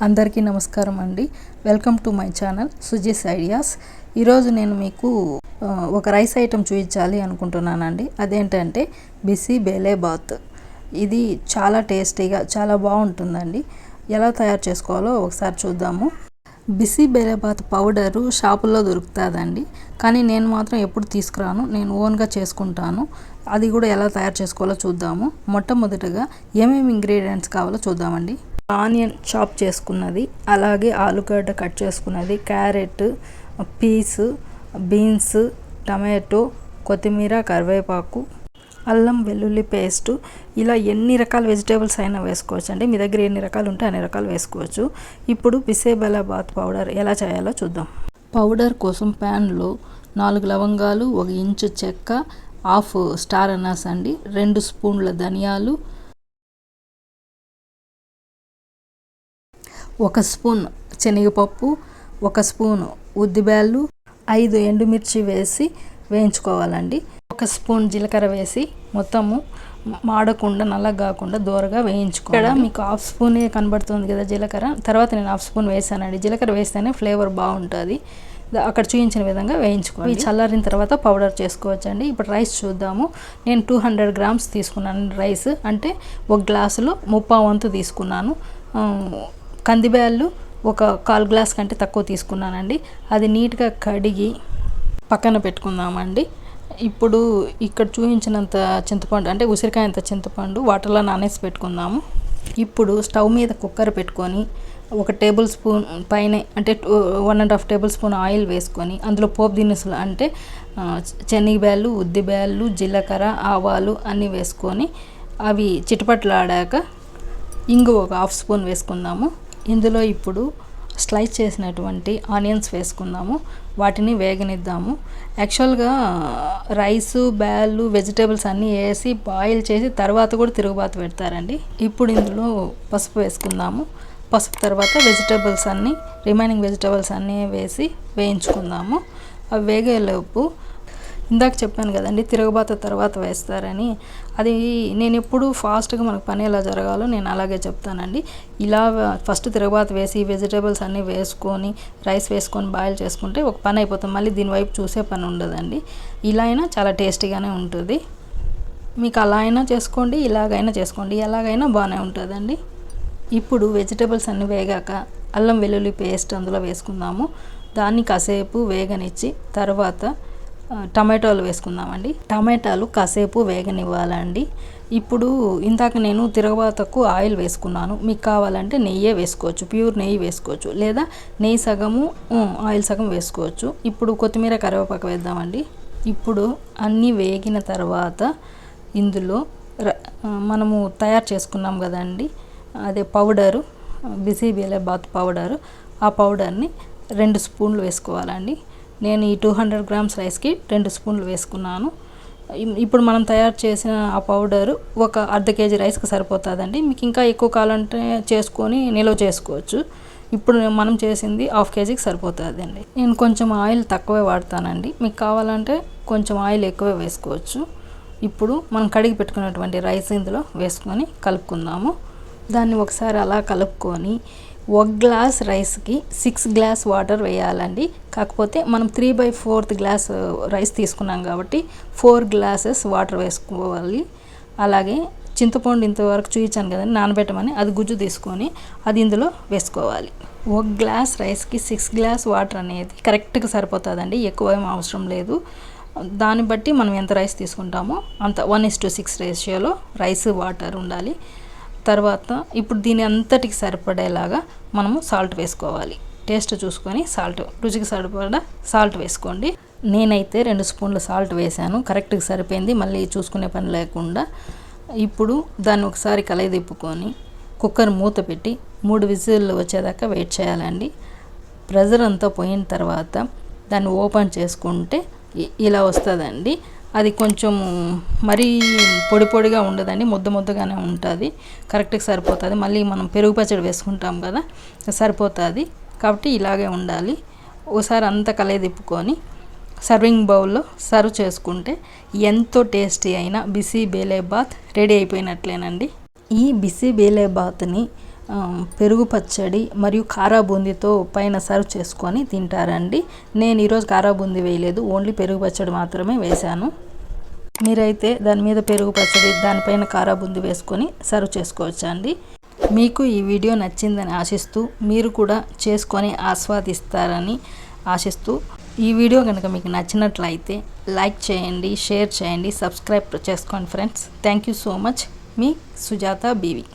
అందరికీ నమస్కారం అండి. Welcome to my channel Suji's ideas. ఈరోజు నేను మీకు ఒక రైస్ ఐటెం చూపించాలి అనుకుంటున్నానండి. అదేంటంటే బిసి బేలే బాత్. ఇది చాలా టేస్టీగా చాలా బాగుంటుందండి. ఎలా తయారు చేసుకోవాలో ఒకసారి చూద్దాము. బిసి బేలే బాత్ పౌడరు షాపుల్లో దొరుకుతుందండి, కానీ నేను మాత్రం ఎప్పుడు తీసుకురాను, నేను ఓన్గా చేసుకుంటాను. అది కూడా ఎలా తయారు చేసుకోవాలో చూద్దాము. మొట్టమొదటిగా ఏమేమి ఇంగ్రీడియంట్స్ కావాలో చూద్దామండి. ఆనియన్ చాప్ చేసుకున్నది, అలాగే ఆలుగడ్డ కట్ చేసుకున్నది, క్యారెట్, పీస్, బీన్స్, టమాటో, కొత్తిమీర, కరివేపాకు, అల్లం వెల్లుల్లి పేస్టు, ఇలా ఎన్ని రకాల వెజిటేబుల్స్ అయినా వేసుకోవచ్చు అండి. మీ దగ్గర ఎన్ని రకాలు ఉంటే అన్ని రకాలు వేసుకోవచ్చు. ఇప్పుడు బిసి బేలే బాత్ పౌడర్ ఎలా చేయాలో చూద్దాం. పౌడర్ కోసం ప్యాన్లో 4 లవంగాలు, 1 ఇంచు చెక్క, హాఫ్ స్టార్ అనాస్ అండి, 2 స్పూన్ల ధనియాలు, 1 స్పూన్ శనగపప్పు, 1 స్పూన్ ఉద్దిబ్యాళ్ళు, 5 ఎండుమిర్చి వేసి వేయించుకోవాలండి. 1 స్పూన్ జీలకర్ర వేసి మొత్తము మాడకుండా నల్లగా కాకుండా దూరగా వేయించుకోవాలి. ఇక్కడ మీకు హాఫ్ స్పూనే కనబడుతుంది కదా జీలకర్ర, తర్వాత నేను హాఫ్ స్పూన్ వేసానండి. జీలకర్ర వేస్తేనే ఫ్లేవర్ బాగుంటుంది. అక్కడ చూపించిన విధంగా వేయించుకోవాలి. ఇవి చల్లారిన తర్వాత పౌడర్ చేసుకోవచ్చండి. ఇప్పుడు రైస్ చూద్దాము. నేను 200 గ్రామ్స్ తీసుకున్నాను రైస్, అంటే 1 గ్లాసులో 3/4 వంతు తీసుకున్నాను. కందిబ్యాళ్ళు 1/4 గ్లాస్ కంటే తక్కువ తీసుకున్నానండి. అది నీట్గా కడిగి పక్కన పెట్టుకుందామండి. ఇప్పుడు ఇక్కడ చూపించినంత చింతపండు, అంటే ఉసిరికాయ అంత చింతపండు వాటర్లో నానేసి పెట్టుకుందాము. ఇప్పుడు స్టవ్ మీద కుక్కర్ పెట్టుకొని 1 టేబుల్ స్పూన్ పైన, అంటే 1.5 టేబుల్ స్పూన్ ఆయిల్ వేసుకొని అందులో పోపు దినుసులు అంటే శనగబ్యాళ్ళు, ఉద్దిబ్యాళ్ళు, జీలకర్ర, ఆవాలు అన్నీ వేసుకొని అవి చిటపట్లాడాక ఇంగు 1 హాఫ్ స్పూన్ వేసుకుందాము. ఇందులో ఇప్పుడు స్లైస్ చేసినటువంటి ఆనియన్స్ వేసుకుందాము. వాటిని వేగనిద్దాము. యాక్చువల్గా రైసు, బ్యాళ్ళు, వెజిటేబుల్స్ అన్నీ వేసి బాయిల్ చేసి తర్వాత కూడా తిరుగుబాతు పెడతారండి. ఇప్పుడు ఇందులో పసుపు వేసుకుందాము. పసుపు తర్వాత వెజిటేబుల్స్ అన్నీ, రిమైనింగ్ వెజిటేబుల్స్ అన్నీ వేసి వేయించుకుందాము. అవి వేగేలోపు ఇందాక చెప్పాను కదండి తిరుగుబాత తర్వాత వేస్తారని, అది నేను ఎప్పుడు ఫాస్ట్గా మనకు పని ఎలా జరగాలో నేను అలాగే చెప్తానండి. ఇలా ఫస్ట్ తిరుగుబాత వేసి వెజిటేబుల్స్ అన్నీ వేసుకొని రైస్ వేసుకొని బాయిల్ చేసుకుంటే ఒక పని అయిపోతుంది. మళ్ళీ దీనివైపు చూసే పని ఉండదండి. ఇలా అయినా చాలా టేస్టీగానే ఉంటుంది. మీకు అలా అయినా చేసుకోండి, ఇలాగైనా చేసుకోండి, ఎలాగైనా బాగానే ఉంటుందండి. ఇప్పుడు వెజిటేబుల్స్ అన్నీ వేగాక అల్లం వెల్లుల్లి పేస్ట్ అందులో వేసుకుందాము. దాన్ని కాసేపు వేగనిచ్చి తర్వాత టమాటోలు వేసుకుందామండి. టమాటాలు కాసేపు వేగనివ్వాలండి. ఇప్పుడు ఇందాక నేను తిరగబాతకు ఆయిల్ వేసుకున్నాను. మీకు కావాలంటే నెయ్యే వేసుకోవచ్చు, ప్యూర్ నెయ్యి వేసుకోవచ్చు, లేదా నెయ్యి సగము ఆయిల్ సగం వేసుకోవచ్చు. ఇప్పుడు కొత్తిమీర, కరివేపాకు వేద్దామండి. ఇప్పుడు అన్నీ వేగిన తర్వాత ఇందులో మనము తయారు చేసుకున్నాం కదండి, అదే పౌడరు, బిసి బేలే బాత్ పౌడరు, ఆ పౌడర్ని 2 స్పూన్లు వేసుకోవాలండి. నేను ఈ 200 గ్రామ్స్ రైస్కి 2 స్పూన్లు వేసుకున్నాను. ఇప్పుడు మనం తయారు చేసిన ఆ పౌడరు ఒక అర్ధ కేజీ రైస్కి సరిపోతుందండి. మీకు ఇంకా ఎక్కువ కావాలంటే చేసుకొని నిల్వ చేసుకోవచ్చు. ఇప్పుడు మనం చేసింది హాఫ్ కేజీకి సరిపోతుందండి. నేను కొంచెం ఆయిల్ తక్కువే వాడతానండి, మీకు కావాలంటే కొంచెం ఆయిల్ ఎక్కువే వేసుకోవచ్చు. ఇప్పుడు మనం కడిగి పెట్టుకున్నటువంటి రైస్ ఇందులో వేసుకొని కలుపుకుందాము. దాన్ని ఒకసారి అలా కలుపుకొని 1 గ్లాస్ రైస్కి 6 గ్లాస్ వాటర్ వేయాలండి. కాకపోతే మనం 3/4 గ్లాస్ రైస్ తీసుకున్నాం కాబట్టి 4 గ్లాసెస్ వాటర్ వేసుకోవాలి. అలాగే చింతపండు ఇంతవరకు చూపించాను కదండి నానబెట్టమని, అది గుజ్జు తీసుకొని అది ఇందులో వేసుకోవాలి. 1 గ్లాస్ రైస్కి 6 గ్లాస్ వాటర్ అనేది కరెక్ట్గా సరిపోతుందండి, ఎక్కువ ఏం అవసరం లేదు. దాన్ని బట్టి మనం ఎంత రైస్ తీసుకుంటామో అంత 1:6 రేషియోలో రైస్ వాటర్ ఉండాలి. తర్వాత ఇప్పుడు దీని అంతటికి సరిపడేలాగా మనము సాల్ట్ వేసుకోవాలి. టేస్ట్ చూసుకొని రుచికి సరిపడా సాల్ట్ వేసుకోండి. నేనైతే 2 స్పూన్ల సాల్ట్ వేసాను, కరెక్ట్గా సరిపోయింది, మళ్ళీ చూసుకునే పని లేకుండా. ఇప్పుడు దాన్ని ఒకసారి కలయి తిప్పుకొని కుక్కర్ మూత పెట్టి 3 విజిల్లు వచ్చేదాకా వెయిట్ చేయాలండి. ప్రెజర్ అంతా పోయిన తర్వాత దాన్ని ఓపెన్ చేసుకుంటే ఇలా వస్తుందండి. అది కొంచెం మరీ పొడి పొడిగా ఉండదండి, ముద్దగానే ఉంటుంది, కరెక్ట్గా సరిపోతుంది. మళ్ళీ మనం పెరుగు పచ్చడి వేసుకుంటాం కదా, సరిపోతుంది. కాబట్టి ఇలాగే ఉండాలి. ఒకసారి అంతా కలయి తిప్పుకొని సర్వింగ్ బౌల్లో సర్వ్ చేసుకుంటే ఎంతో టేస్టీ అయిన బిసి బేలే బాత్ రెడీ అయిపోయినట్లేనండి. ఈ బిసి బేలే బాత్ని పెరుగు పచ్చడి మరియు కారా బూందీతో పైన సర్వ్ చేసుకొని తింటారండి. నేను ఈరోజు కారా బూందీ వేయలేదు, ఓన్లీ పెరుగు పచ్చడి మాత్రమే వేశాను. మీరైతే దాని మీద పెరుగు పచ్చడి, దానిపైన కారా బూందీ వేసుకొని సర్వ్ చేసుకోవచ్చా అండి. మీకు ఈ వీడియో నచ్చిందని ఆశిస్తూ, మీరు కూడా చేసుకొని ఆస్వాదిస్తారని ఆశిస్తూ, ఈ వీడియో కనుక మీకు నచ్చినట్లయితే లైక్ చేయండి, షేర్ చేయండి, సబ్స్క్రైబ్ చేసుకోండి friends. Thank you so much. Me Sujatha BV.